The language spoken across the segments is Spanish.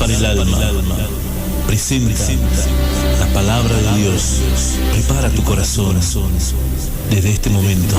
para el alma. Presenta la palabra de Dios. Prepara tu corazón desde este momento.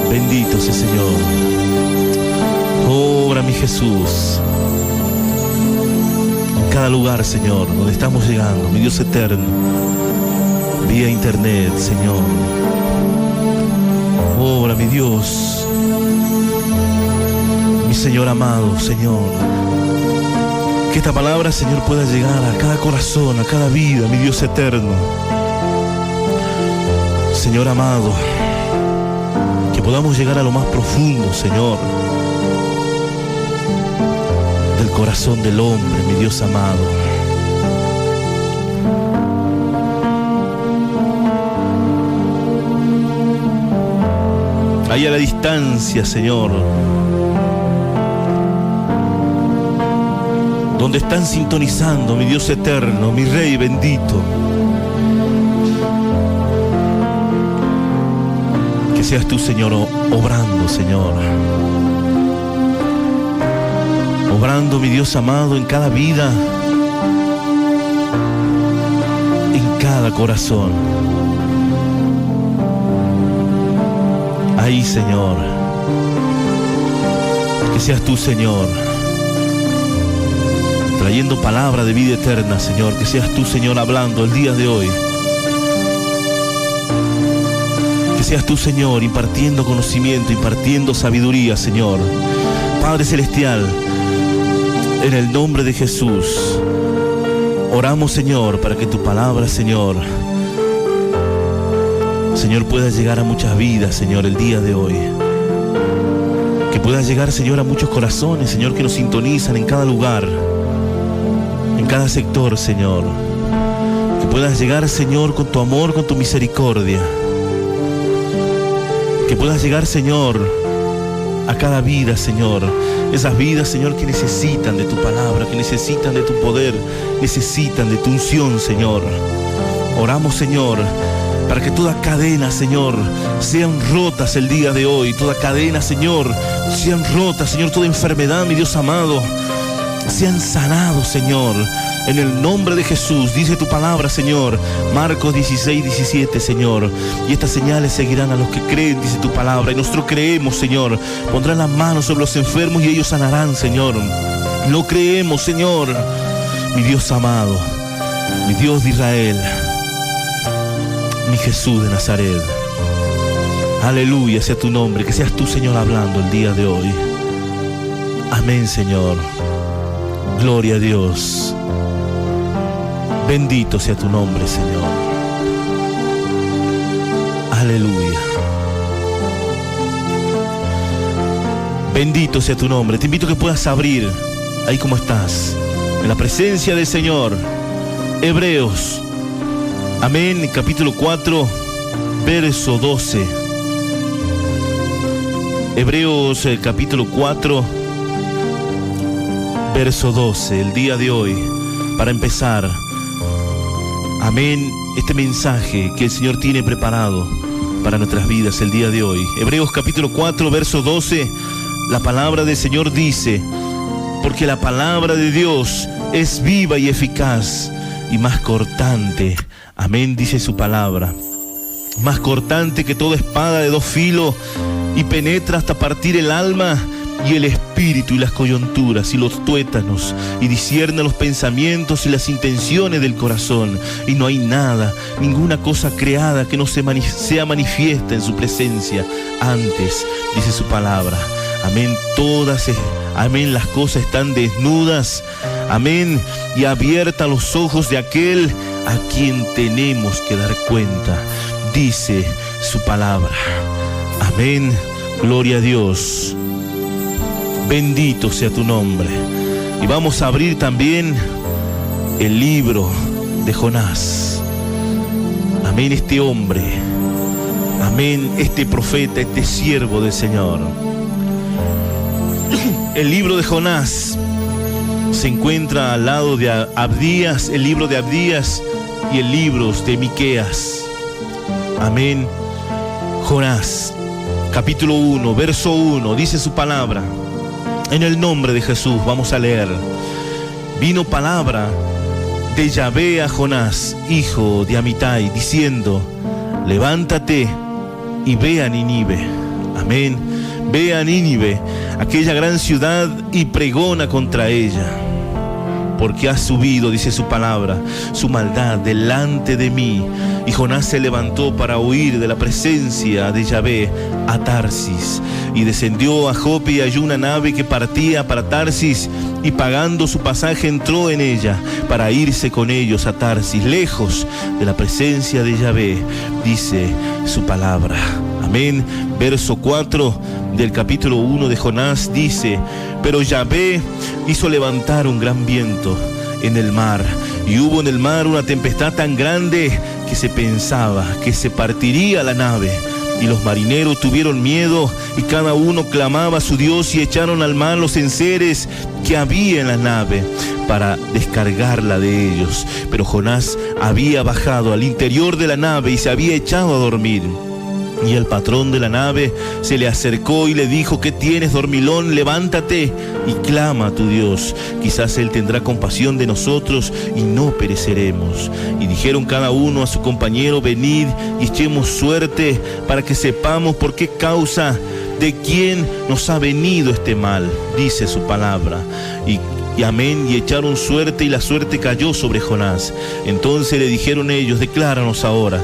Bendito sea Señor. Obra mi Jesús. En cada lugar, Señor, donde estamos llegando, mi Dios eterno, vía internet, Señor. Obra mi Dios, mi Señor amado, Señor. Que esta palabra, Señor, pueda llegar a cada corazón, a cada vida, mi Dios eterno. Señor amado, que podamos llegar a lo más profundo, Señor, del corazón del hombre, mi Dios amado. Ahí a la distancia, Señor, donde están sintonizando, mi Dios eterno, mi Rey bendito. Que seas tú, Señor, obrando, Señor. Obrando, mi Dios amado, en cada vida, en cada corazón. Ahí, Señor. Que seas tú, Señor, trayendo palabra de vida eterna, Señor. Que seas tú, Señor, hablando el día de hoy. Que seas tú, Señor, impartiendo conocimiento, impartiendo sabiduría, Señor. Padre Celestial, en el nombre de Jesús, oramos, Señor, para que tu palabra, Señor, pueda llegar a muchas vidas, Señor, el día de hoy. Que pueda llegar, Señor, a muchos corazones, Señor, que nos sintonizan en cada lugar, en cada sector, Señor. Que puedas llegar, Señor, con tu amor, con tu misericordia. Que puedas llegar, Señor, a cada vida, Señor. Esas vidas, Señor, que necesitan de tu palabra, que necesitan de tu poder, necesitan de tu unción, Señor. Oramos, Señor, para que toda cadena, Señor, sean rotas el día de hoy. Toda cadena, Señor, sean rotas, Señor. Toda enfermedad, mi Dios amado, sean sanados, Señor. En el nombre de Jesús, dice tu palabra, Señor. Marcos 16:17, Señor. Y estas señales seguirán a los que creen, dice tu palabra. Y nosotros creemos, Señor. Pondrán las manos sobre los enfermos y ellos sanarán, Señor. Lo creemos, Señor. Mi Dios amado, mi Dios de Israel, mi Jesús de Nazaret. Aleluya sea tu nombre. Que seas tú, Señor, hablando el día de hoy. Amén, Señor. Gloria a Dios. Bendito sea tu nombre, Señor. Aleluya. Bendito sea tu nombre. Te invito a que puedas abrir, ahí como estás, en la presencia del Señor, Hebreos, amén, capítulo 4, verso 12. Hebreos, capítulo 4, verso 12. El día de hoy, para empezar, amén, este mensaje que el Señor tiene preparado para nuestras vidas el día de hoy. Hebreos capítulo 4, verso 12, la palabra del Señor dice: porque la palabra de Dios es viva y eficaz y más cortante, amén, dice su palabra, más cortante que toda espada de dos filos, y penetra hasta partir el alma y el espíritu y las coyunturas y los tuétanos, y discierne los pensamientos y las intenciones del corazón. Y no hay nada, ninguna cosa creada que no sea manifiesta en su presencia. Antes, dice su palabra, amén, amén, las cosas están desnudas, amén, y abiertas los ojos de aquel a quien tenemos que dar cuenta, dice su palabra. Amén, gloria a Dios. Bendito sea tu nombre. Y vamos a abrir también el libro de Jonás. Amén, este hombre, amén, este profeta, este siervo del Señor. El libro de Jonás se encuentra al lado de Abdías, el libro de Abdías y el libro de Miqueas. Amén. Jonás, capítulo 1, verso 1, dice su palabra. En el nombre de Jesús vamos a leer. Vino palabra de Yahvé a Jonás, hijo de Amitai, diciendo: levántate y ve a Nínive. Amén. Ve a Nínive, aquella gran ciudad, y pregona contra ella, porque ha subido, dice su palabra, su maldad delante de mí. Y Jonás se levantó para huir de la presencia de Yahvé a Tarsis, y descendió a Jope, y halló una nave que partía para Tarsis, y pagando su pasaje entró en ella para irse con ellos a Tarsis, lejos de la presencia de Yahvé, dice su palabra. Amén. Verso 4 del capítulo 1 de Jonás dice: pero Yahvé hizo levantar un gran viento en el mar, y hubo en el mar una tempestad tan grande que se pensaba que se partiría la nave. Y los marineros tuvieron miedo, y cada uno clamaba a su Dios, y echaron al mar los enseres que había en la nave para descargarla de ellos. Pero Jonás había bajado al interior de la nave y se había echado a dormir. Y el patrón de la nave se le acercó y le dijo: ¿qué tienes, dormilón? Levántate y clama a tu Dios. Quizás Él tendrá compasión de nosotros y no pereceremos. Y dijeron cada uno a su compañero: venid y echemos suerte para que sepamos por qué causa, de quién nos ha venido este mal, dice su palabra. Y amén, y echaron suerte, y la suerte cayó sobre Jonás. Entonces le dijeron ellos: decláranos ahora,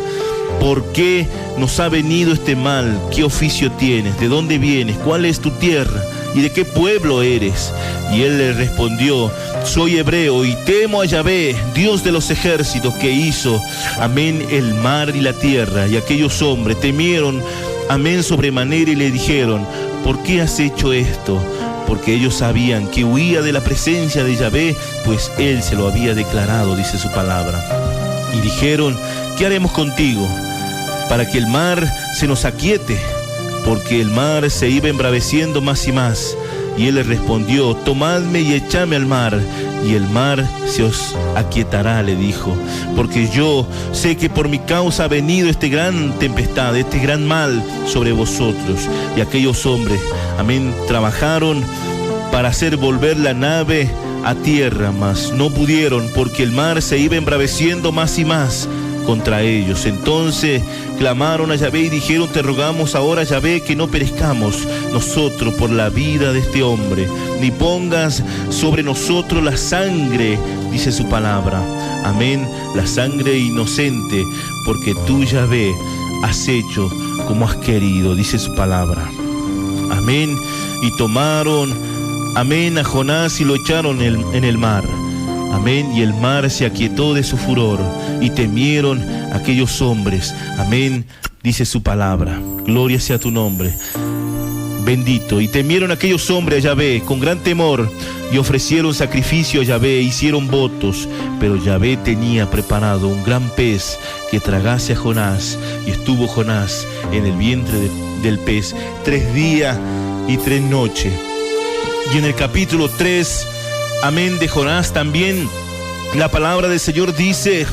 ¿por qué nos ha venido este mal? ¿Qué oficio tienes? ¿De dónde vienes? ¿Cuál es tu tierra? ¿Y de qué pueblo eres? Y él le respondió: soy hebreo y temo a Yahvé, Dios de los ejércitos, que hizo, amén, el mar y la tierra. Y aquellos hombres temieron, amén, sobremanera, y le dijeron: ¿por qué has hecho esto? Porque ellos sabían que huía de la presencia de Yahvé, pues él se lo había declarado, dice su palabra. Y dijeron: ¿qué haremos contigo para que el mar se nos aquiete? Porque el mar se iba embraveciendo más y más. Y él le respondió: tomadme y echadme al mar, y el mar se os aquietará, le dijo, porque yo sé que por mi causa ha venido esta gran tempestad, este gran mal sobre vosotros. Y aquellos hombres, amén, trabajaron para hacer volver la nave a tierra, mas no pudieron, porque el mar se iba embraveciendo más y más contra ellos. Entonces clamaron a Yahvé y dijeron: te rogamos ahora, Yahvé, que no perezcamos nosotros por la vida de este hombre, ni pongas sobre nosotros la sangre, dice su palabra. Amén, la sangre inocente, porque tú, Yahvé, has hecho como has querido, dice su palabra. Amén. Y tomaron, amén, a Jonás y lo echaron en el mar. Amén, y el mar se aquietó de su furor, y temieron aquellos hombres. Amén, dice su palabra. Gloria sea tu nombre. Bendito. Y temieron aquellos hombres a Yahvé con gran temor, y ofrecieron sacrificio a Yahvé, e hicieron votos. Pero Yahvé tenía preparado un gran pez que tragase a Jonás, y estuvo Jonás en el vientre del pez 3 días y 3 noches. Y en el capítulo 3, amén, de Jonás también, la palabra del Señor dice: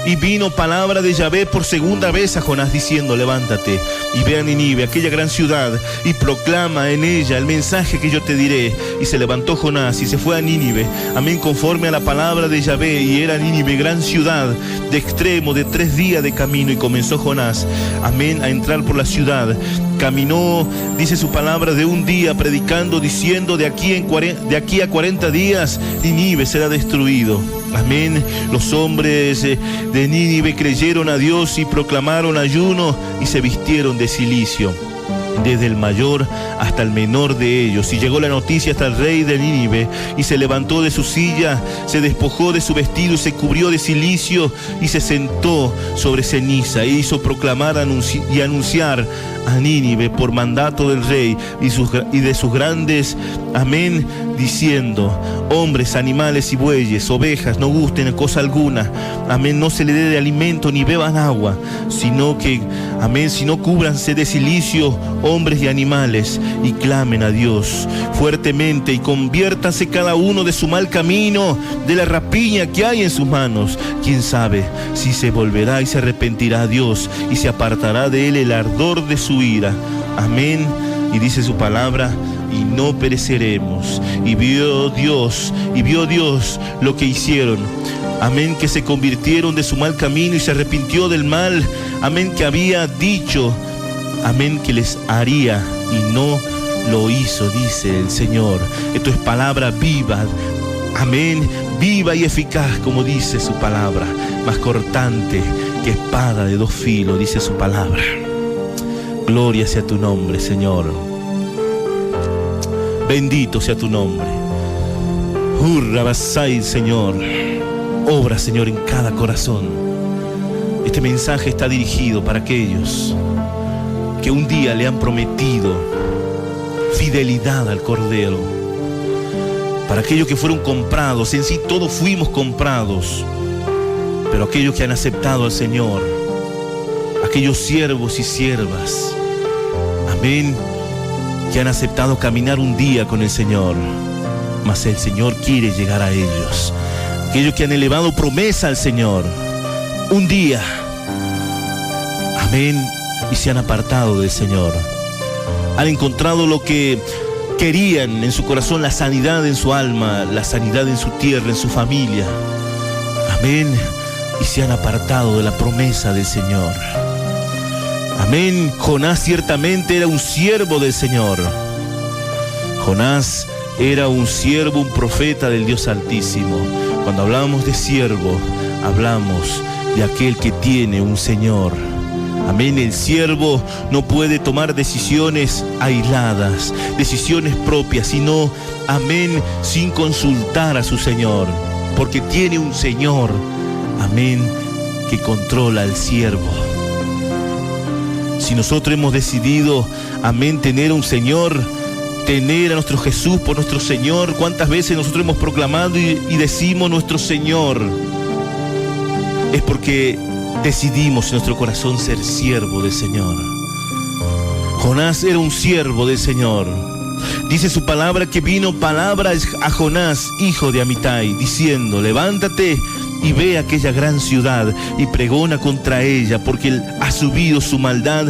Y vino palabra de Yahvé por segunda vez a Jonás diciendo: levántate y ve a Nínive, aquella gran ciudad, y proclama en ella el mensaje que yo te diré. Y se levantó Jonás y se fue a Nínive, amén, conforme a la palabra de Yahvé. Y era Nínive gran ciudad, de extremo de 3 días de camino. Y comenzó Jonás, amén, a entrar por la ciudad. Caminó, dice su palabra, de un día predicando, diciendo: de aquí a 40 días Nínive será destruido. Amén. Los hombres de Nínive creyeron a Dios y proclamaron ayuno y se vistieron de cilicio, desde el mayor hasta el menor de ellos. Y llegó la noticia hasta el rey de Nínive, y se levantó de su silla, se despojó de su vestido y se cubrió de cilicio y se sentó sobre ceniza, e hizo proclamar y anunciar a Nínive por mandato del rey y de sus grandes, amén, diciendo: hombres, animales y bueyes, ovejas, no gusten cosa alguna, amén, no se le dé de alimento ni beban agua, sino que, amén, sino cúbranse de cilicio hombres y animales, y clamen a Dios fuertemente, y conviértanse cada uno de su mal camino, de la rapiña que hay en sus manos. Quién sabe si se volverá y se arrepentirá a Dios, y se apartará de él el ardor de su ira. Amén. Y dice su palabra: y no pereceremos. Y vio Dios lo que hicieron. Amén, que se convirtieron de su mal camino y se arrepintió del mal, amén, que había dicho, amén, que les haría, y no lo hizo, dice el Señor. Esto es palabra viva, amén, viva y eficaz, como dice su palabra, más cortante que espada de 2 filos, dice su palabra. Gloria sea tu nombre, Señor. Bendito sea tu nombre. Hurrabasai, Señor. Obra, Señor, en cada corazón. Este mensaje está dirigido para aquellos que un día le han prometido fidelidad al Cordero. Para aquellos que fueron comprados, en sí todos fuimos comprados, pero aquellos que han aceptado al Señor, aquellos siervos y siervas, amén, que han aceptado caminar un día con el Señor, mas el Señor quiere llegar a ellos. Aquellos que han elevado promesa al Señor un día, amén, y se han apartado del Señor. Han encontrado lo que querían en su corazón, la sanidad en su alma, la sanidad en su tierra, en su familia, amén, y se han apartado de la promesa del Señor. Amén. Jonás ciertamente era un siervo del Señor. Jonás era un siervo, un profeta del Dios Altísimo. Cuando hablamos de siervo, hablamos de aquel que tiene un Señor. Amén. El siervo no puede tomar decisiones aisladas, decisiones propias, sino, amén, sin consultar a su Señor, porque tiene un Señor, amén, que controla al siervo. Si nosotros hemos decidido, amén, tener un Señor, tener a nuestro Jesús por nuestro Señor, ¿cuántas veces nosotros hemos proclamado y decimos nuestro Señor? Es porque decidimos en nuestro corazón ser siervo del Señor. Jonás era un siervo del Señor. Dice su palabra que vino palabra a Jonás, hijo de Amitai, diciendo: levántate y ve aquella gran ciudad y pregona contra ella, porque él ha subido su maldad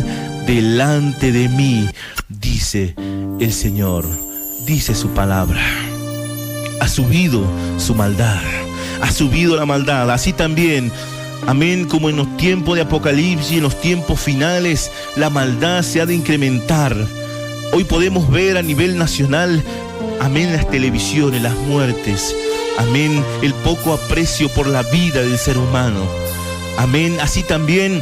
delante de mí, dice el Señor. Dice su palabra: ha subido su maldad, ha subido la maldad. Así también, amén, como en los tiempos de Apocalipsis, en los tiempos finales, la maldad se ha de incrementar. Hoy podemos ver a nivel nacional, amén, las televisiones, las muertes, amén, el poco aprecio por la vida del ser humano. Amén. Así también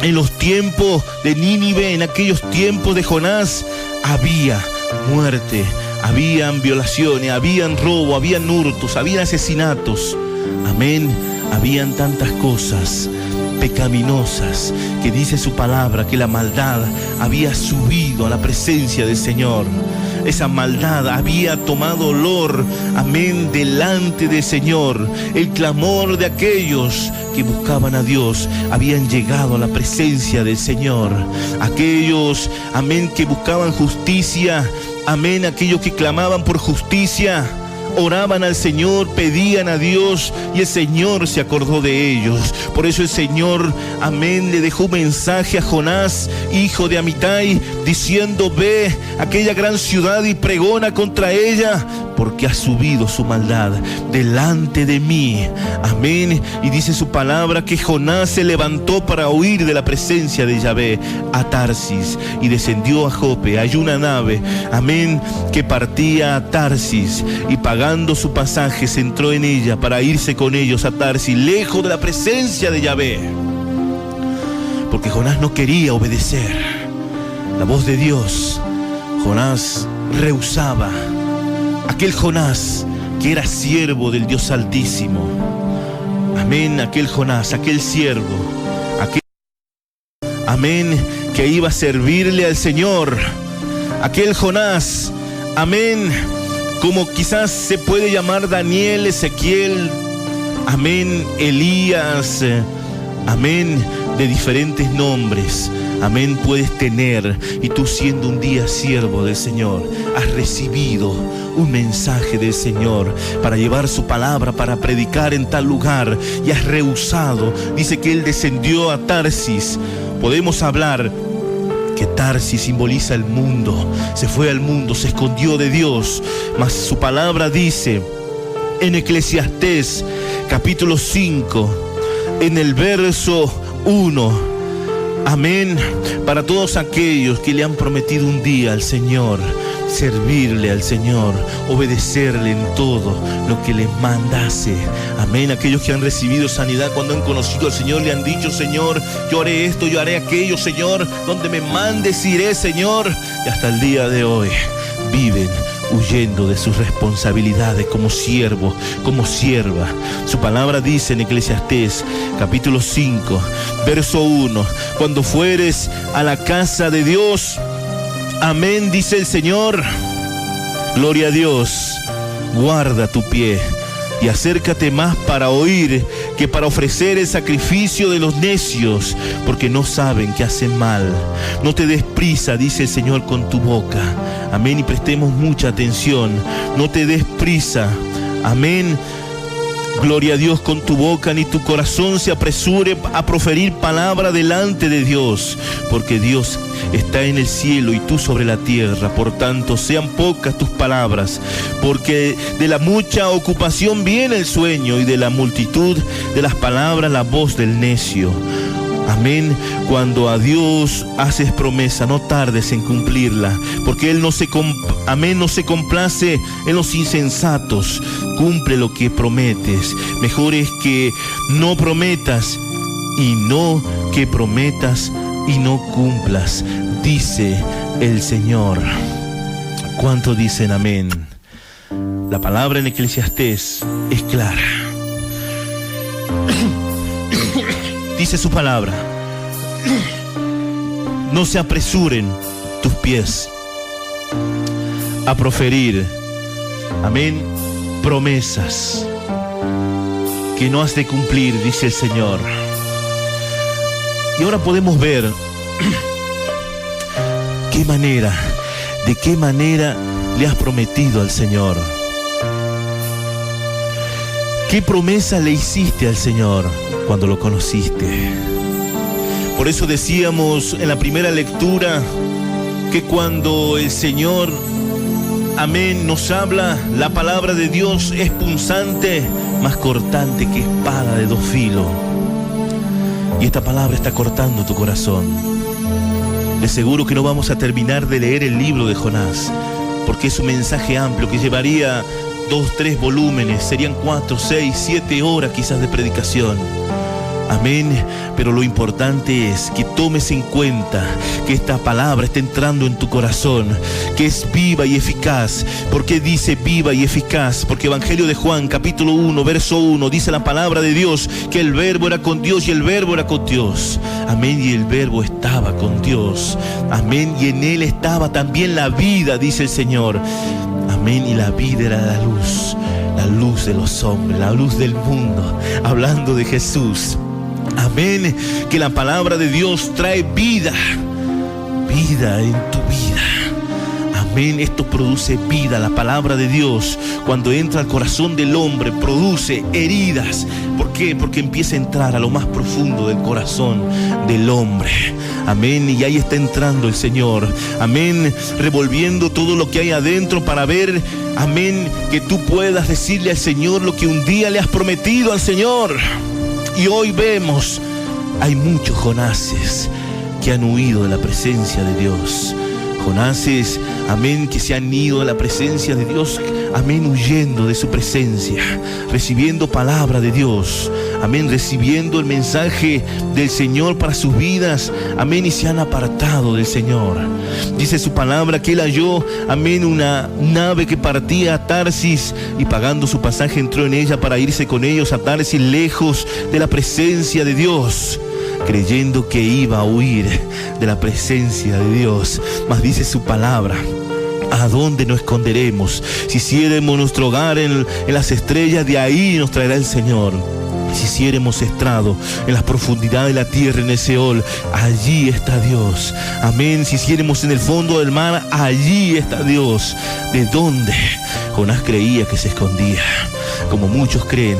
en los tiempos de Nínive, en aquellos tiempos de Jonás, había muerte, habían violaciones, habían robo, habían hurtos, habían asesinatos. Amén. Habían tantas cosas pecaminosas que dice su palabra que la maldad había subido a la presencia del Señor. Esa maldad había tomado olor, amén, delante del Señor. El clamor de aquellos que buscaban a Dios habían llegado a la presencia del Señor. Aquellos, amén, que buscaban justicia, amén, aquellos que clamaban por justicia, oraban al Señor, pedían a Dios y el Señor se acordó de ellos. Por eso el Señor, amén, le dejó un mensaje a Jonás, hijo de Amitai, diciendo: ve a aquella gran ciudad y pregona contra ella, porque ha subido su maldad delante de mí. Amén. Y dice su palabra que Jonás se levantó para huir de la presencia de Yahvé a Tarsis y descendió a Jope. Hay una nave, amén, que partía a Tarsis, y pagando su pasaje se entró en ella para irse con ellos a Tarsis, lejos de la presencia de Yahvé, porque Jonás no quería obedecer la voz de Dios. Jonás rehusaba. Aquel Jonás que era siervo del Dios Altísimo. Amén, aquel Jonás, aquel siervo, amén, que iba a servirle al Señor. Aquel Jonás, amén, como quizás se puede llamar Daniel, Ezequiel, amén, Elías, amén, de diferentes nombres. Amén, puedes tener, y tú siendo un día siervo del Señor, has recibido un mensaje del Señor para llevar su palabra, para predicar en tal lugar, y has rehusado. Dice que Él descendió a Tarsis. Podemos hablar que Tarsis simboliza el mundo. Se fue al mundo, se escondió de Dios, mas su palabra dice en Eclesiastés capítulo 5, en el verso 1, amén, para todos aquellos que le han prometido un día al Señor, servirle al Señor, obedecerle en todo lo que le mandase. Amén. Aquellos que han recibido sanidad cuando han conocido al Señor, le han dicho: Señor, yo haré esto, yo haré aquello, Señor, donde me mandes iré, Señor. Y hasta el día de hoy viven huyendo de sus responsabilidades como siervo, como sierva. Su palabra dice en Eclesiastés capítulo 5, verso 1: cuando fueres a la casa de Dios, amén, dice el Señor, gloria a Dios, guarda tu pie y acércate más para oír que para ofrecer el sacrificio de los necios, porque no saben que hacen mal. No te des prisa, dice el Señor, con tu boca. Amén, y prestemos mucha atención. No te des prisa, amén, gloria a Dios, con tu boca, ni tu corazón se apresure a proferir palabra delante de Dios, porque Dios está en el cielo y tú sobre la tierra. Por tanto, sean pocas tus palabras, porque de la mucha ocupación viene el sueño, y de la multitud de las palabras la voz del necio. Amén. Cuando a Dios haces promesa, no tardes en cumplirla, porque Él no se complace en los insensatos. Cumple lo que prometes. Mejor es que no prometas y no que prometas y no cumplas, dice el Señor. ¿Cuánto dicen amén? La palabra en Eclesiastés es clara. Dice su palabra: no se apresuren tus pies a proferir, amén, promesas que no has de cumplir, dice el Señor. Y ahora podemos ver de qué manera le has prometido al Señor. ¿Qué promesa le hiciste al Señor cuando lo conociste? Por eso decíamos en la primera lectura que cuando el Señor, amén, nos habla, la palabra de Dios es punzante, más cortante que espada de dos filos. Y esta palabra está cortando tu corazón. De seguro que no vamos a terminar de leer el libro de Jonás, porque es un mensaje amplio que llevaría 2, 3 volúmenes, serían 4, 6, 7 horas quizás de predicación. Amén. Pero lo importante es que tomes en cuenta que esta palabra está entrando en tu corazón, que es viva y eficaz. ¿Por qué dice viva y eficaz? Porque Evangelio de Juan, capítulo 1, verso 1, dice la palabra de Dios que el verbo era con Dios y el verbo era con Dios. Amén. Y el verbo estaba con Dios. Amén. Y en él estaba también la vida, dice el Señor. Amén. Y la vida era la luz de los hombres, la luz del mundo. Hablando de Jesús. Amén. Que la palabra de Dios trae vida en tu vida. Amén. Esto produce vida. La palabra de Dios, cuando entra al corazón del hombre, produce heridas. ¿Por qué? Porque empieza a entrar a lo más profundo del corazón del hombre. Amén. Y ahí está entrando el Señor. Amén. Revolviendo todo lo que hay adentro para ver, amén, que tú puedas decirle al Señor lo que un día le has prometido al Señor. Y hoy vemos, hay muchos Jonases que han huido de la presencia de Dios. Jonases, amén, que se han ido de la presencia de Dios, amén, huyendo de su presencia, recibiendo palabra de Dios, amén, recibiendo el mensaje del Señor para sus vidas, amén, y se han apartado del Señor. Dice su palabra que él halló, amén, una nave que partía a Tarsis, y pagando su pasaje entró en ella para irse con ellos a Tarsis, lejos de la presencia de Dios, creyendo que iba a huir de la presencia de Dios. Mas dice su palabra: ¿a dónde nos esconderemos? Si hiciéremos nuestro hogar en las estrellas, de ahí nos traerá el Señor. Si hiciéremos estrado en las profundidades de la tierra, en el Seol, allí está Dios. Amén. Si hiciéremos en el fondo del mar, allí está Dios. ¿De dónde? Jonás creía que se escondía, como muchos creen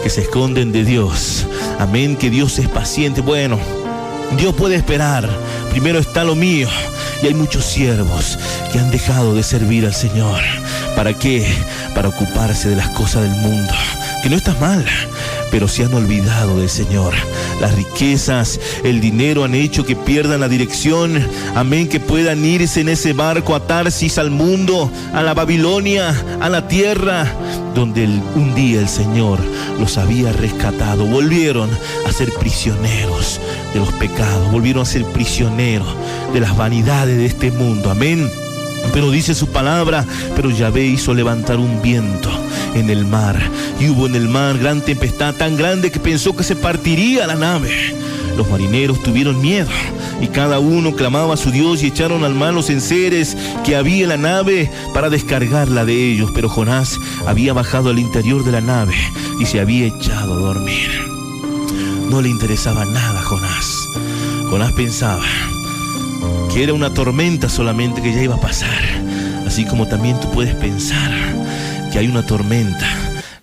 que se esconden de Dios. Amén, que Dios es paciente. Bueno, Dios puede esperar. Primero está lo mío. Y hay muchos siervos que han dejado de servir al Señor. ¿Para qué? Para ocuparse de las cosas del mundo. Que no está mal, pero se han olvidado del Señor. Las riquezas, el dinero han hecho que pierdan la dirección. Amén, que puedan irse en ese barco a Tarsis, al mundo, a la Babilonia, a la tierra donde un día el Señor los había rescatado. Volvieron a ser prisioneros de los pecados, volvieron a ser prisioneros de las vanidades de este mundo. Amén. Pero dice su palabra: pero Yahvé hizo levantar un viento en el mar, y hubo en el mar gran tempestad, tan grande que pensó que se partiría la nave. Los marineros tuvieron miedo, y cada uno clamaba a su Dios, y echaron al mar los enseres que había en la nave para descargarla de ellos. Pero Jonás había bajado al interior de la nave y se había echado a dormir. No le interesaba nada a Jonás. Jonás pensaba que era una tormenta solamente que ya iba a pasar. Así como también tú puedes pensar que hay una tormenta,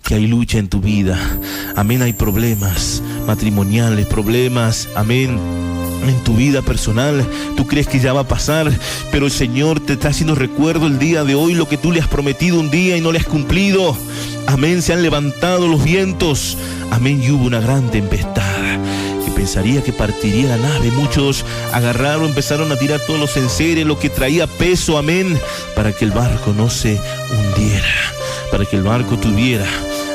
que hay lucha en tu vida. Amén, hay problemas matrimoniales, problemas, amén, en tu vida personal. Tú crees que ya va a pasar, pero el Señor te está haciendo recuerdo el día de hoy lo que tú le has prometido un día y no le has cumplido. Amén, se han levantado los vientos. Amén, y hubo una gran tempestad que pensaría que partiría la nave. Muchos agarraron, empezaron a tirar todos los enseres, lo que traía peso, amén, para que el barco no se hundiera, para que el barco tuviera,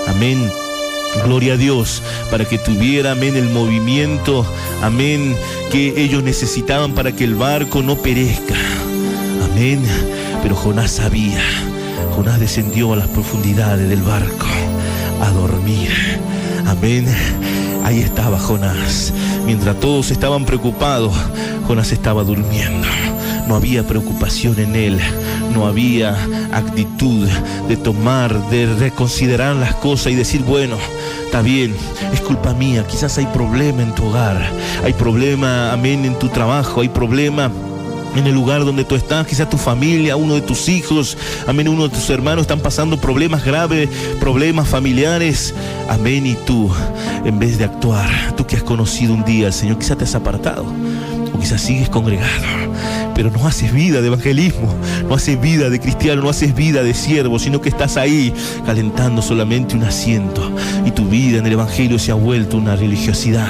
amén, gloria a Dios, para que tuviera, amén, el movimiento, amén, que ellos necesitaban para que el barco no perezca. Amén. Pero Jonás sabía. Jonás descendió a las profundidades del barco a dormir. Amén. Ahí estaba Jonás. Mientras todos estaban preocupados, Jonás estaba durmiendo. No había preocupación en él. No había actitud de tomar, de reconsiderar las cosas y decir: bueno, está bien, es culpa mía. Quizás hay problema en tu hogar. Hay problema, amén, en tu trabajo. Hay problema en el lugar donde tú estás. Quizás tu familia, uno de tus hijos, amén, uno de tus hermanos están pasando problemas graves, problemas familiares. Amén, y tú, en vez de actuar, tú que has conocido un día al Señor, quizás te has apartado. O quizás sigues congregado, pero no haces vida de evangelismo, no haces vida de cristiano, no haces vida de siervo, sino que estás ahí calentando solamente un asiento. Y tu vida en el evangelio se ha vuelto una religiosidad.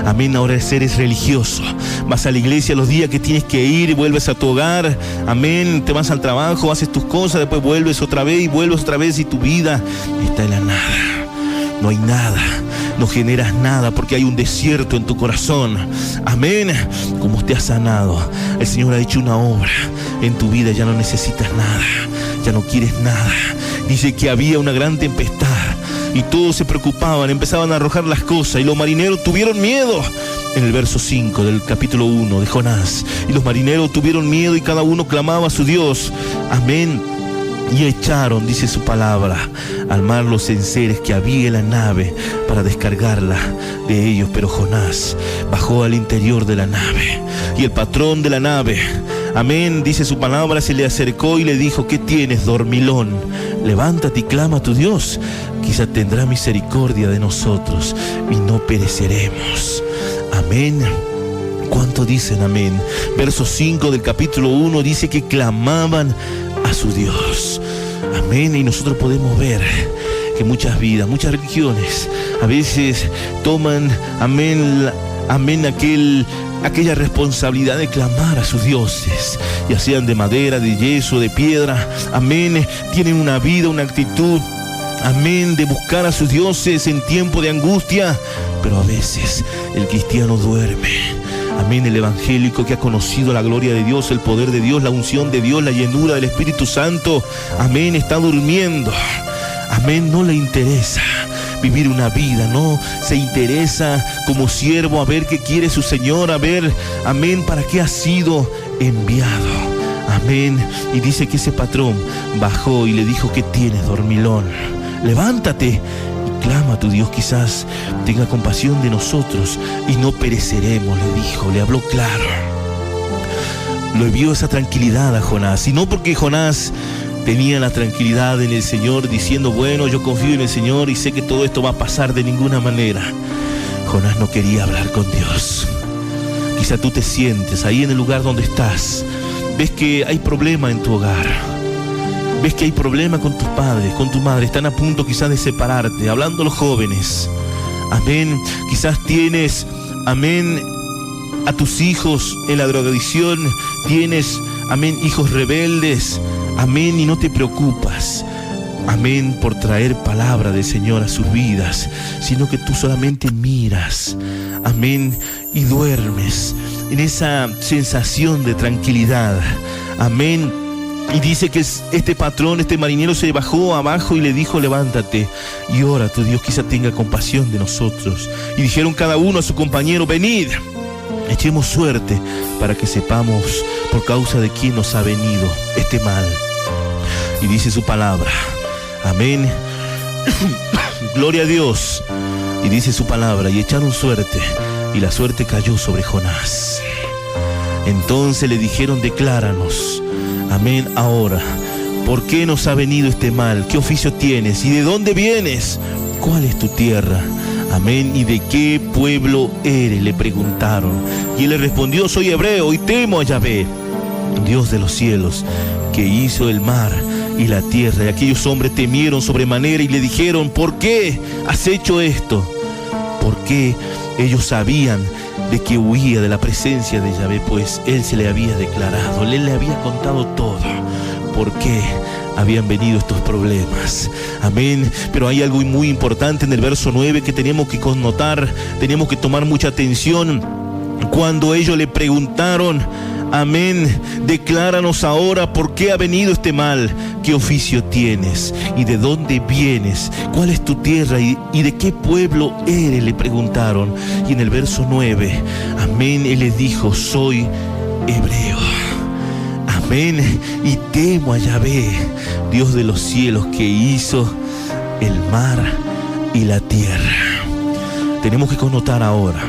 Amén, ahora eres religioso. Vas a la iglesia los días que tienes que ir, vuelves a tu hogar. Amén, te vas al trabajo, haces tus cosas, después vuelves otra vez y vuelves otra vez, y tu vida está en la nada. No hay nada, no generas nada, porque hay un desierto en tu corazón. Amén. Como usted ha sanado, el Señor ha hecho una obra en tu vida. Ya no necesitas nada, ya no quieres nada. Dice que había una gran tempestad y todos se preocupaban, empezaban a arrojar las cosas, y los marineros tuvieron miedo. En el verso 5 del capítulo 1 de Jonás: y los marineros tuvieron miedo, y cada uno clamaba a su Dios. Amén. Y echaron, dice su palabra, al mar los enseres que había en la nave para descargarla de ellos. Pero Jonás bajó al interior de la nave, y el patrón de la nave, Amén, dice su palabra, se le acercó y le dijo: ¿qué tienes, dormilón? Levántate y clama a tu Dios, quizá tendrá misericordia de nosotros y no pereceremos. Amén. ¿Cuánto dicen amén? Verso 5 del capítulo 1 dice que clamaban a su Dios. Amén. Y nosotros podemos ver que muchas vidas, muchas religiones a veces toman, amén, aquella responsabilidad de clamar a sus dioses, ya sean de madera, de yeso, de piedra. Amén. Tienen una vida, una actitud, amén, de buscar a sus dioses en tiempo de angustia. Pero a veces el cristiano duerme. Amén, el evangélico que ha conocido la gloria de Dios, el poder de Dios, la unción de Dios, la llenura del Espíritu Santo, amén, está durmiendo. Amén, no le interesa vivir una vida, no se interesa como siervo a ver qué quiere su Señor, a ver, amén, para qué ha sido enviado. Amén. Y dice que ese patrón bajó y le dijo: ¿qué tienes, dormilón? Levántate y clama a tu Dios, quizás tenga compasión de nosotros y no pereceremos, le dijo, le habló claro. Lo envió esa tranquilidad a Jonás, y no porque Jonás tenía la tranquilidad en el Señor, diciendo: bueno, yo confío en el Señor y sé que todo esto va a pasar, de ninguna manera. Jonás no quería hablar con Dios. Quizá tú te sientes ahí en el lugar donde estás, ves que hay problema en tu hogar, ves que hay problema con tus padres, con tu madre, están a punto quizás de separarte, hablando los jóvenes. Amén. Quizás tienes, amén, a tus hijos en la drogadicción, tienes, amén, hijos rebeldes. Amén, y no te preocupas, amén, por traer palabra del Señor a sus vidas, sino que tú solamente miras, amén, y duermes en esa sensación de tranquilidad. Amén. Y dice que este patrón, este marinero, se bajó abajo y le dijo: levántate y ora a tu Dios, quizá tenga compasión de nosotros. Y dijeron cada uno a su compañero: venid, echemos suerte para que sepamos por causa de quién nos ha venido este mal. Y dice su palabra, amén, gloria a Dios. Y dice su palabra: y echaron suerte, y la suerte cayó sobre Jonás. Entonces le dijeron: decláranos, amén, ahora, ¿por qué nos ha venido este mal? ¿Qué oficio tienes? ¿Y de dónde vienes? ¿Cuál es tu tierra? Amén. ¿Y de qué pueblo eres?, le preguntaron. Y él le respondió: soy hebreo y temo a Yahvé, Dios de los cielos, que hizo el mar y la tierra. Y aquellos hombres temieron sobremanera y le dijeron: ¿por qué has hecho esto? Porque ellos sabían de que huía de la presencia de Yahvé, pues él se le había declarado, él le había contado todo. ¿Por qué habían venido estos problemas? Amén. Pero hay algo muy importante en el verso 9 que tenemos que connotar, tenemos que tomar mucha atención. Cuando ellos le preguntaron: amén, decláranos ahora por qué ha venido este mal, qué oficio tienes y de dónde vienes, cuál es tu tierra y de qué pueblo eres, le preguntaron. Y en el verso 9, amén, él les dijo: soy hebreo, amén, y temo a Yahvé, Dios de los cielos, que hizo el mar y la tierra. Tenemos que connotar ahora,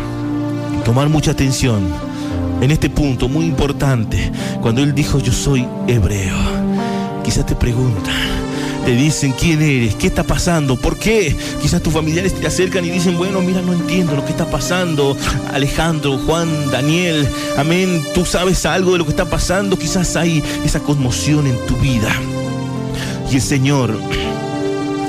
tomar mucha atención en este punto muy importante. Cuando él dijo: yo soy hebreo, quizás te preguntan, te dicen: ¿quién eres? ¿Qué está pasando? ¿Por qué? Quizás tus familiares te acercan y dicen: bueno, mira, no entiendo lo que está pasando. Alejandro, Juan, Daniel, amén, tú sabes algo de lo que está pasando. Quizás hay esa conmoción en tu vida y el Señor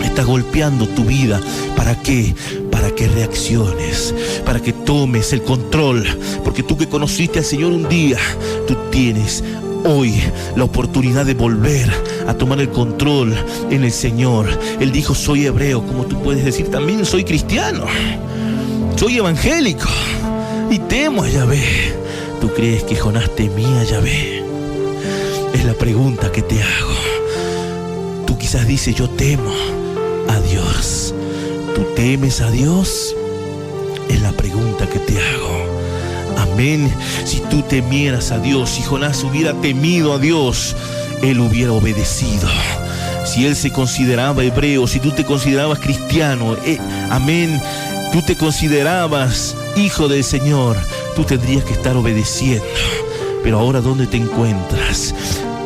está golpeando tu vida. ¿Para qué? Para que reacciones, para que tomes el control, porque tú que conociste al Señor un día, tú tienes hoy la oportunidad de volver a tomar el control en el Señor. Él dijo: soy hebreo, como tú puedes decir también: soy cristiano, soy evangélico y temo a Yahvé. ¿Tú crees que Jonás temía a Yahvé? Es la pregunta que te hago. Tú quizás dices: yo temo a Dios. ¿Tú temes a Dios? Es la pregunta que te hago. Amén. Si tú temieras a Dios, si Jonás hubiera temido a Dios, él hubiera obedecido. Si él se consideraba hebreo, si tú te considerabas cristiano, amén, tú te considerabas hijo del Señor, tú tendrías que estar obedeciendo. pero ahora ¿dónde te encuentras?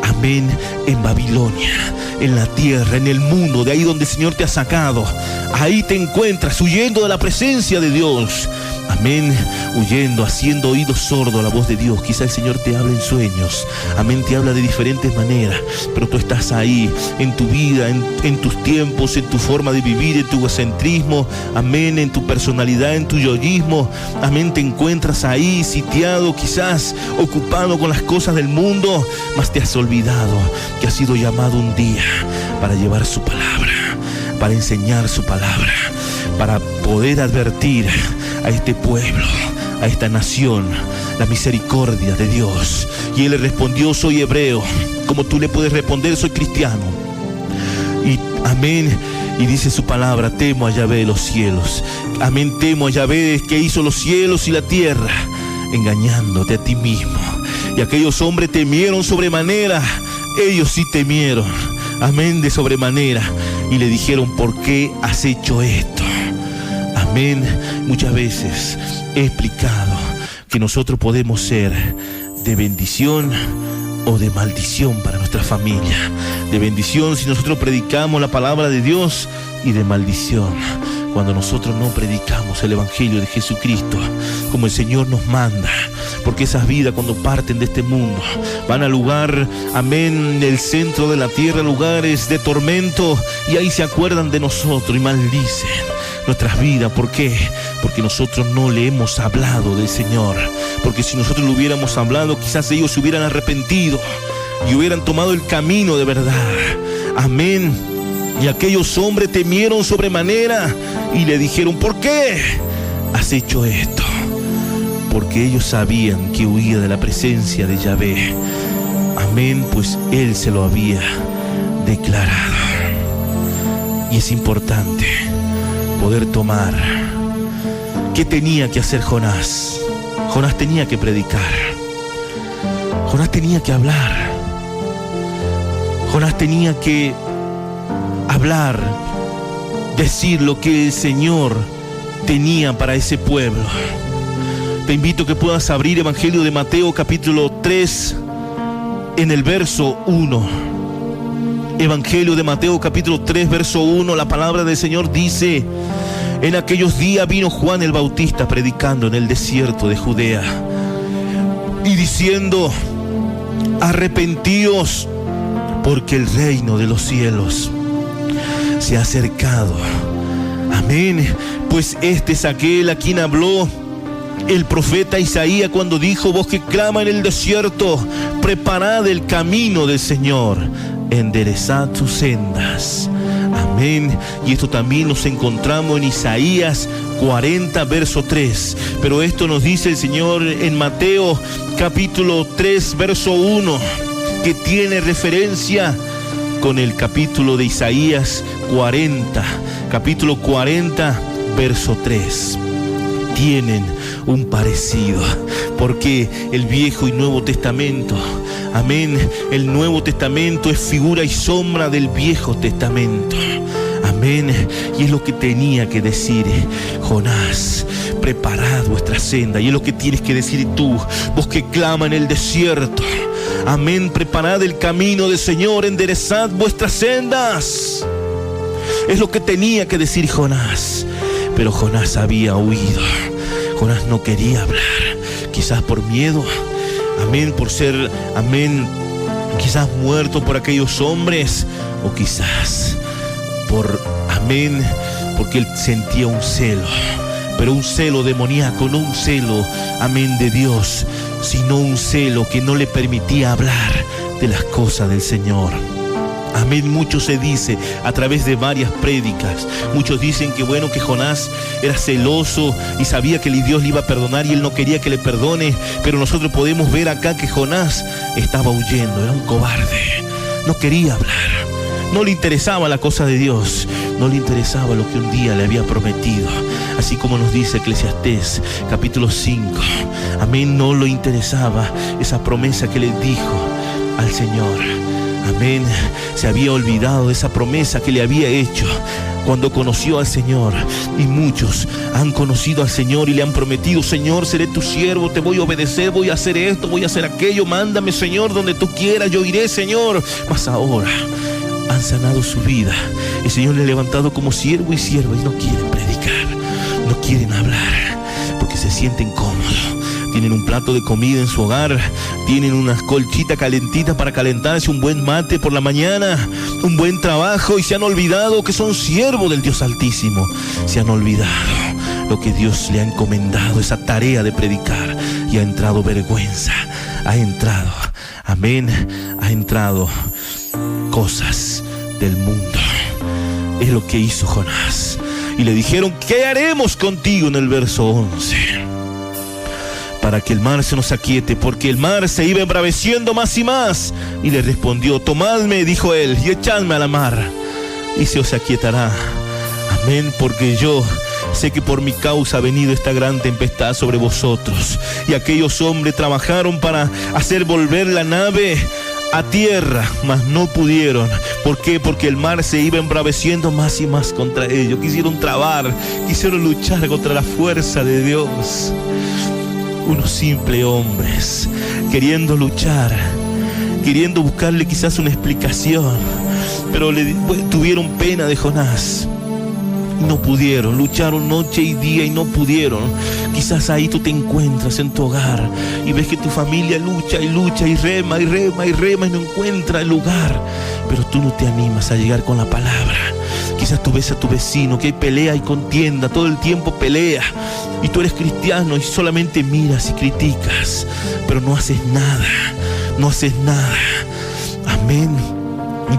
Amén, en Babilonia, en la tierra, en el mundo, de ahí donde el Señor te ha sacado. Ahí te encuentras, huyendo de la presencia de Dios. Amén, huyendo, haciendo oídos sordos a la voz de Dios. Quizá el Señor te habla en sueños. Amén, te habla de diferentes maneras, pero tú estás ahí, en tu vida, en tus tiempos, en tu forma de vivir, en tu egocentrismo. Amén, en tu personalidad, en tu yoísmo. Amén, te encuentras ahí, sitiado, quizás ocupado con las cosas del mundo, mas te has olvidado que has sido llamado un día para llevar su palabra, para enseñar su palabra, para poder advertir a este pueblo, a esta nación, la misericordia de Dios. Y él le respondió: soy hebreo, como tú le puedes responder, soy cristiano. Y amén, y dice su palabra: temo a Yahvé de los cielos. Amén, temo a Yahvé que hizo los cielos y la tierra, engañándote a ti mismo. Y aquellos hombres temieron sobremanera, ellos sí temieron, amén, de sobremanera, y le dijeron: ¿por qué has hecho esto? Amén. Muchas veces he explicado que nosotros podemos ser de bendición o de maldición para nuestra familia. De bendición si nosotros predicamos la palabra de Dios, y de maldición cuando nosotros no predicamos el Evangelio de Jesucristo como el Señor nos manda. Porque esas vidas, cuando parten de este mundo, van al lugar, amén, el centro de la tierra, lugares de tormento, y ahí se acuerdan de nosotros y maldicen nuestras vidas. ¿Por qué? Porque nosotros no le hemos hablado del Señor. Porque si nosotros le hubiéramos hablado, quizás ellos se hubieran arrepentido y hubieran tomado el camino de verdad. Amén. Y aquellos hombres temieron sobremanera y le dijeron: ¿por qué has hecho esto? Porque ellos sabían que huía de la presencia de Yahvé. Amén, pues Él se lo había declarado. Y es importante poder tomar. ¿Qué tenía que hacer Jonás? Jonás tenía que predicar. Jonás tenía que hablar. Jonás tenía que hablar, decir lo que el Señor tenía para ese pueblo. Te invito a que puedas abrir Evangelio de Mateo capítulo 3 en el verso 1. Evangelio de Mateo capítulo 3 verso 1. La palabra del Señor dice: en aquellos días vino Juan el Bautista predicando en el desierto de Judea y diciendo: arrepentíos, porque el reino de los cielos se ha acercado. Amén. Pues este es aquel a quien habló el profeta Isaías cuando dijo: voz que clama en el desierto, preparad el camino del Señor, enderezad sus sendas. Amén. Y esto también nos encontramos en Isaías 40 verso 3. Pero esto nos dice el Señor en Mateo capítulo 3 verso 1, que tiene referencia con el capítulo de Isaías 40, capítulo 40 verso 3. Tienen un parecido, porque el Viejo y Nuevo Testamento, amén, el Nuevo Testamento es figura y sombra del Viejo Testamento. Amén. Y es lo que tenía que decir Jonás: preparad vuestra senda. Y es lo que tienes que decir tú, vos que clama en el desierto. Amén. Preparad el camino del Señor, enderezad vuestras sendas. Es lo que tenía que decir Jonás. Pero Jonás había huido. Jonás no quería hablar, quizás por miedo. Amén. Por ser, amén, quizás muerto por aquellos hombres, o quizás por, amén, porque él sentía un celo, pero un celo demoníaco, no un celo, amén, de Dios, sino un celo que no le permitía hablar de las cosas del Señor. Amén. Mucho se dice a través de varias prédicas. Muchos dicen que bueno, que Jonás era celoso y sabía que Dios le iba a perdonar y él no quería que le perdone. Pero nosotros podemos ver acá que Jonás estaba huyendo, era un cobarde, no quería hablar, no le interesaba la cosa de Dios, no le interesaba lo que un día le había prometido. Así como nos dice Eclesiastés capítulo 5. Amén. No le interesaba esa promesa que le dijo. al Señor. Amén. Se había olvidado de esa promesa que le había hecho cuando conoció al Señor. Y muchos han conocido al Señor y le han prometido: Señor, seré tu siervo, te voy a obedecer, voy a hacer esto, voy a hacer aquello, mándame, Señor, donde tú quieras, yo iré, Señor. Mas ahora han sanado su vida. El Señor le ha levantado como siervo y sierva, y no quieren predicar, no quieren hablar, porque se sienten cómodos. Tienen un plato de comida en su hogar, tienen una colchita calentita para calentarse, un buen mate por la mañana, un buen trabajo, y se han olvidado que son siervos del Dios Altísimo. Se han olvidado lo que Dios le ha encomendado, esa tarea de predicar, y ha entrado vergüenza, ha entrado, amén, ha entrado cosas del mundo. Es lo que hizo Jonás. Y le dijeron: ¿qué haremos contigo? En el verso 11. Para que el mar se nos aquiete, porque el mar se iba embraveciendo más y más. Y le respondió: tomadme, dijo él, y echadme a la mar, y se os aquietará. Amén, porque yo sé que por mi causa ha venido esta gran tempestad sobre vosotros. Y aquellos hombres trabajaron para hacer volver la nave a tierra, mas no pudieron. ¿Por qué? Porque el mar se iba embraveciendo más y más contra ellos. Quisieron trabar, quisieron luchar contra la fuerza de Dios. Unos simples hombres queriendo luchar, queriendo buscarle quizás una explicación, pero tuvieron pena de Jonás. No pudieron, lucharon noche y día y no pudieron. Quizás ahí tú te encuentras en tu hogar y ves que tu familia lucha y lucha y rema y rema y rema y no encuentra el lugar, pero tú no te animas a llegar con la palabra. Quizás tú ves a tu vecino que hay pelea y contienda, todo el tiempo pelea, y tú eres cristiano y solamente miras y criticas, pero no haces nada, no haces nada. Amén.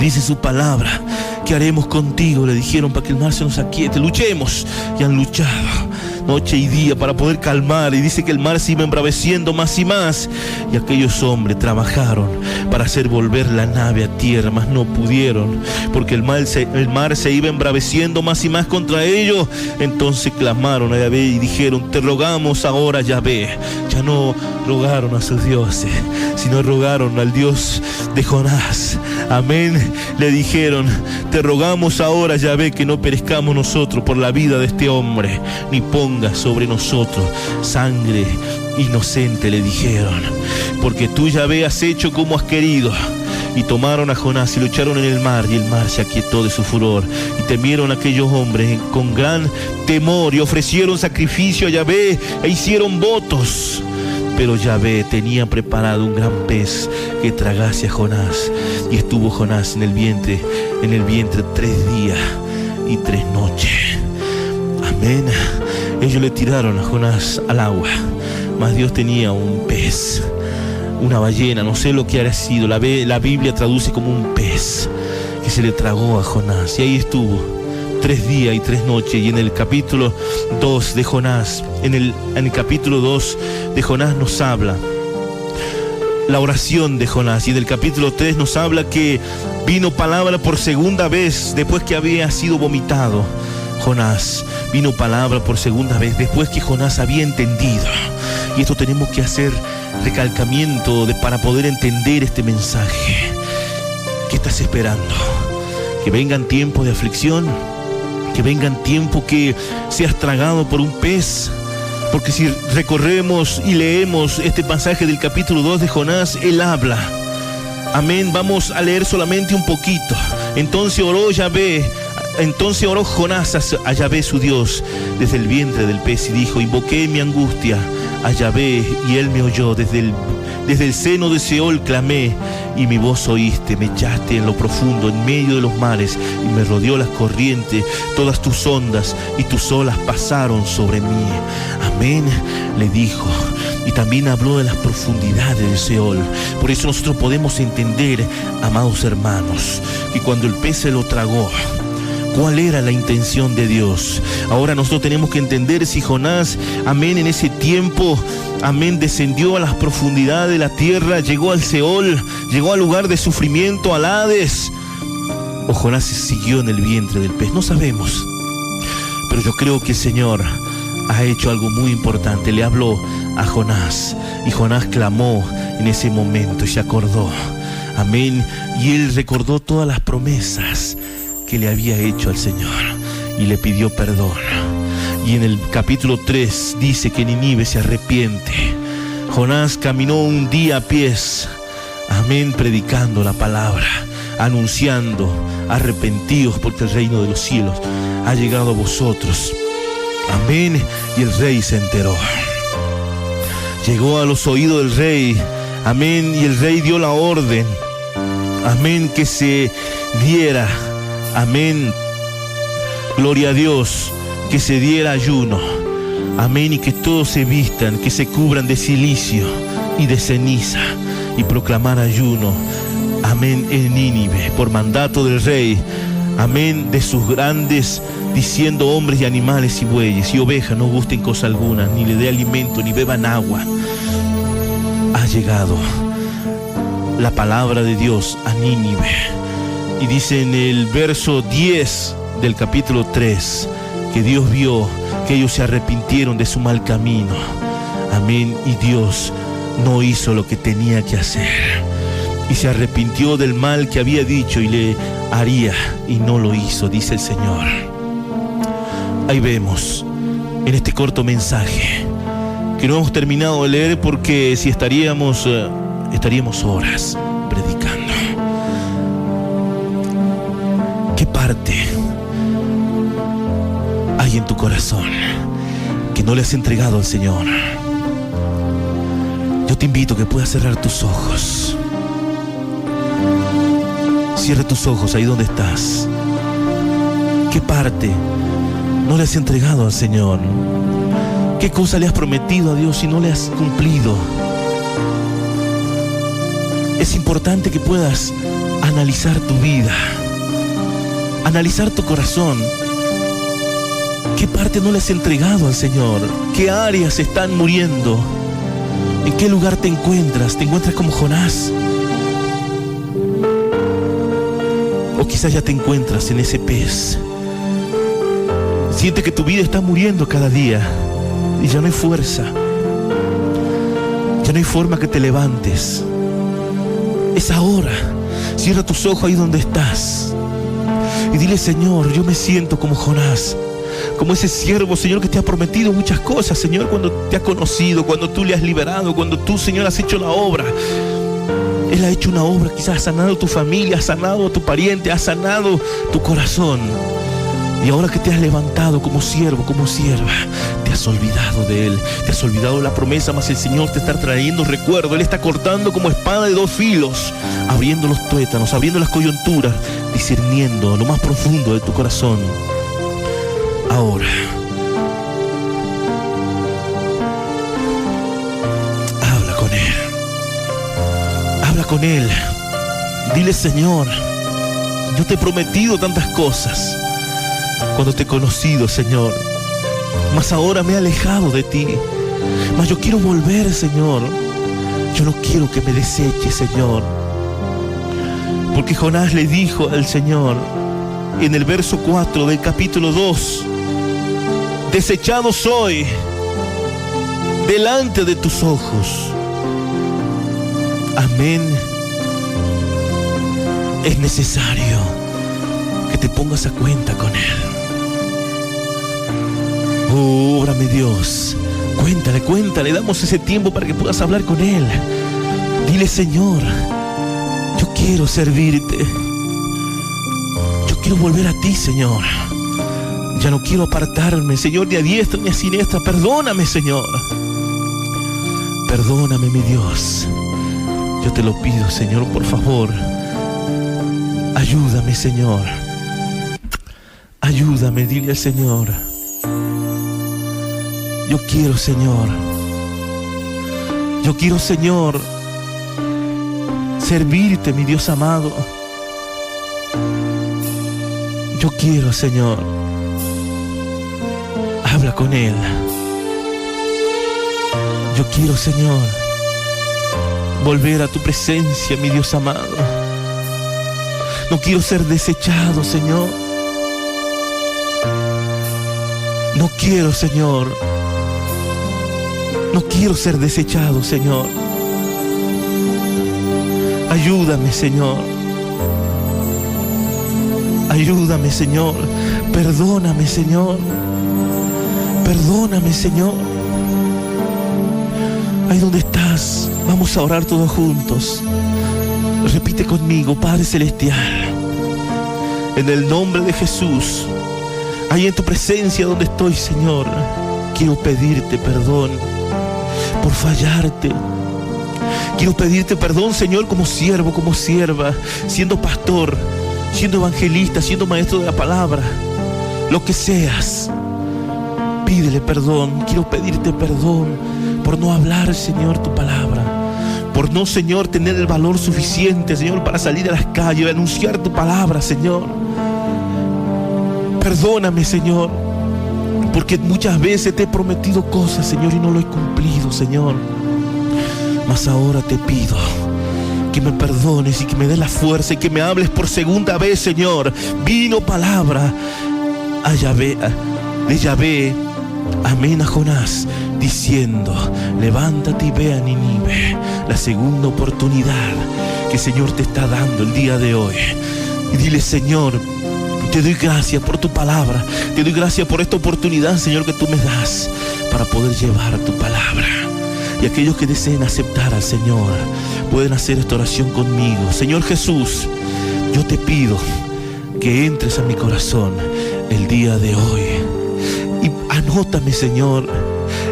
Dice su palabra: ¿qué haremos contigo? Le dijeron, para que el mar se nos aquiete. Luchemos. Y han luchado noche y día para poder calmar. Y dice que el mar se iba embraveciendo más y más. Y aquellos hombres trabajaron para hacer volver la nave a tierra, mas no pudieron, porque el mar se iba embraveciendo más y más contra ellos. Entonces clamaron a Yahvé y dijeron: te rogamos ahora, Yahvé. Ya no rogaron a sus dioses, sino rogaron al Dios de Jonás. Amén. Le dijeron: te rogamos ahora, Yahvé, que no perezcamos nosotros por la vida de este hombre, ni pongas sobre nosotros sangre inocente, le dijeron, porque tú, Yahvé, has hecho como has querido. Y tomaron a Jonás y lo echaron en el mar, y el mar se aquietó de su furor. Y temieron aquellos hombres con gran temor, y ofrecieron sacrificio a Yahvé e hicieron votos. Pero Yahvé tenía preparado un gran pez que tragase a Jonás. Y estuvo Jonás en el vientre 3 días y 3 noches. Amén. Ellos le tiraron a Jonás al agua, mas Dios tenía un pez, una ballena, no sé lo que habrá sido. La Biblia traduce como un pez que se le tragó a Jonás. Y ahí estuvo 3 días y 3 noches. Y en el capítulo 2 de Jonás, en el capítulo 2 de Jonás nos habla la oración de Jonás. Y en el capítulo 3 nos habla que vino palabra por segunda vez después que había sido vomitado Jonás. Vino palabra por segunda vez después que Jonás había entendido. Y esto tenemos que hacer recalcamiento para poder entender este mensaje. ¿Qué estás esperando? ¿Que vengan tiempos de aflicción? ¿Que vengan tiempos que seas tragado por un pez? Porque si recorremos y leemos este pasaje del capítulo 2 de Jonás, él habla. Amén. Vamos a leer solamente un poquito. Entonces oró Jonás a Yahvé su Dios desde el vientre del pez y dijo: invoqué mi angustia a Yahvé y él me oyó. Desde el seno de Seol clamé y mi voz oíste. Me echaste en lo profundo, en medio de los mares, y me rodeó las corrientes. Todas tus ondas y tus olas pasaron sobre mí. Amén, le dijo. Y también habló de las profundidades de Seol. Por eso nosotros podemos entender, amados hermanos, que cuando el pez se lo tragó, ¿cuál era la intención de Dios? Ahora nosotros tenemos que entender si Jonás, amén, en ese tiempo, amén, descendió a las profundidades de la tierra, llegó al Seol, llegó al lugar de sufrimiento, al Hades, o Jonás siguió en el vientre del pez. No sabemos, pero yo creo que el Señor ha hecho algo muy importante. Le habló a Jonás y Jonás clamó en ese momento y se acordó. Amén. Y él recordó todas las promesas que le había hecho al Señor y le pidió perdón. Y en el capítulo 3 dice que Nínive se arrepiente. Jonás caminó un día a pies, amén, predicando la palabra, anunciando: arrepentidos porque el reino de los cielos ha llegado a vosotros. Amén. Y el rey se enteró. Llegó a los oídos del rey. Amén. Y el rey dio la orden. Amén. Que se diera. Amén. Gloria a Dios. Que se diera ayuno. Amén. Y que todos se vistan, que se cubran de cilicio y de ceniza, y proclamar ayuno. Amén. En Nínive, por mandato del rey. Amén. De sus grandes, diciendo: hombres y animales y bueyes y ovejas no gusten cosa alguna, ni le dé alimento, ni beban agua. Ha llegado la palabra de Dios a Nínive. Y dice en el verso 10 del capítulo 3 que Dios vio que ellos se arrepintieron de su mal camino. Amén. Y Dios no hizo lo que tenía que hacer. Y se arrepintió del mal que había dicho y le haría, y no lo hizo, dice el Señor. Ahí vemos en este corto mensaje que no hemos terminado de leer, porque si estaríamos horas predicando. ¿Qué parte hay en tu corazón que no le has entregado al Señor? Yo te invito a que puedas cerrar tus ojos. Cierra tus ojos ahí donde estás. ¿Qué parte no le has entregado al Señor? ¿Qué cosa le has prometido a Dios y no le has cumplido? Es importante que puedas analizar tu vida, analizar tu corazón. ¿Qué parte no le has entregado al Señor? ¿Qué áreas están muriendo? ¿En qué lugar te encuentras? ¿Te encuentras como Jonás? O quizás ya te encuentras en ese pez. Siente que tu vida está muriendo cada día y ya no hay fuerza. Ya no hay forma que te levantes. Es ahora. Cierra tus ojos ahí donde estás y dile: Señor, yo me siento como Jonás, como ese siervo, Señor, que te ha prometido muchas cosas, Señor, cuando te ha conocido, cuando tú le has liberado, cuando tú, Señor, has hecho la obra. Él ha hecho una obra, quizás ha sanado tu familia, ha sanado a tu pariente, ha sanado tu corazón. Y ahora que te has levantado como siervo, como sierva, te has olvidado de Él, te has olvidado de la promesa, mas el Señor te está trayendo recuerdo. Él está cortando como espada de dos filos, abriendo los tuétanos, abriendo las coyunturas, discerniendo lo más profundo de tu corazón. Ahora, habla con Él. Habla con Él. Dile: Señor, yo te he prometido tantas cosas cuando te he conocido, Señor, mas ahora me he alejado de ti. Mas yo quiero volver, Señor. Yo no quiero que me deseches, Señor. Porque Jonás le dijo al Señor en el verso 4 del capítulo 2: desechado soy delante de tus ojos. Amén. Es necesario que te pongas a cuenta con Él. Oh, óbrame, Dios. Cuéntale, damos ese tiempo para que puedas hablar con Él. Dile: Señor, yo quiero servirte. Yo quiero volver a ti, Señor. Ya no quiero apartarme, Señor, ni a diestra ni a siniestra. Perdóname, Señor. Perdóname, mi Dios. Yo te lo pido, Señor, por favor. Ayúdame, Señor. Ayúdame, dile al Señor: yo quiero, Señor. Yo quiero, Señor, servirte, mi Dios amado. Yo quiero, Señor. Habla con Él. Yo quiero, Señor, volver a tu presencia, mi Dios amado. No quiero ser desechado, Señor. No quiero, Señor. No quiero ser desechado, Señor. Ayúdame, Señor. Ayúdame, Señor. Perdóname, Señor. Perdóname, Señor. Ahí donde estás, vamos a orar todos juntos. Repite conmigo: Padre Celestial, en el nombre de Jesús, ahí en tu presencia donde estoy, Señor, quiero pedirte perdón por fallarte. Quiero pedirte perdón, Señor, como siervo, como sierva, siendo pastor, siendo evangelista, siendo maestro de la palabra, lo que seas. Pídele perdón. Quiero pedirte perdón por no hablar, Señor, tu palabra, por no, Señor, tener el valor suficiente, Señor, para salir a las calles y anunciar tu palabra, Señor. Perdóname, Señor, porque muchas veces te he prometido cosas, Señor, y no lo he cumplido, Señor. Mas ahora te pido que me perdones y que me des la fuerza y que me hables por segunda vez, Señor. Vino palabra de Yahvé, amén, a Jonás, diciendo: levántate y ve a Nínive. La segunda oportunidad que, Señor, te está dando el día de hoy. Y dile: Señor, te doy gracias por tu palabra. Te doy gracias por esta oportunidad, Señor, que tú me das para poder llevar tu palabra. Y aquellos que deseen aceptar al Señor pueden hacer esta oración conmigo. Señor Jesús, yo te pido que entres a mi corazón el día de hoy. Y anótame, Señor,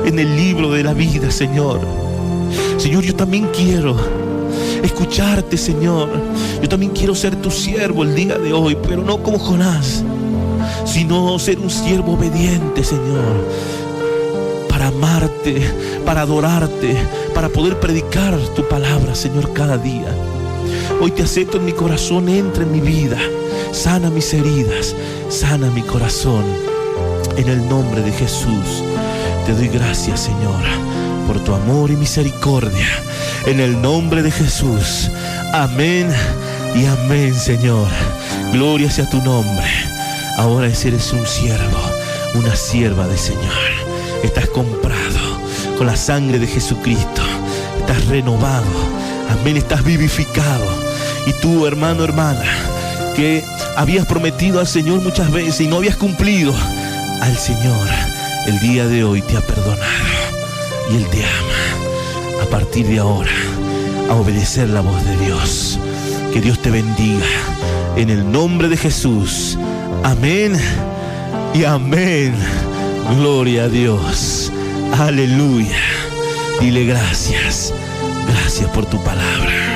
en el libro de la vida, Señor. Señor, yo también quiero escucharte, Señor. Yo también quiero ser tu siervo el día de hoy, pero no como Jonás, sino ser un siervo obediente, Señor, para amarte, para adorarte, para poder predicar tu palabra, Señor, cada día. Hoy te acepto en mi corazón, entra en mi vida, sana mis heridas, sana mi corazón. En el nombre de Jesús, te doy gracias, Señor, por tu amor y misericordia. En el nombre de Jesús, amén y amén, Señor. Gloria sea tu nombre. Ahora eres un siervo, una sierva del Señor. Estás comprado con la sangre de Jesucristo. Estás renovado. Amén. Estás vivificado. Y tú, hermano, hermana, que habías prometido al Señor muchas veces y no habías cumplido, al Señor el día de hoy te ha perdonado y Él te ama. A partir de ahora, a obedecer la voz de Dios. Que Dios te bendiga en el nombre de Jesús. Amén y amén. Gloria a Dios. Aleluya. Dile gracias. Gracias por tu palabra.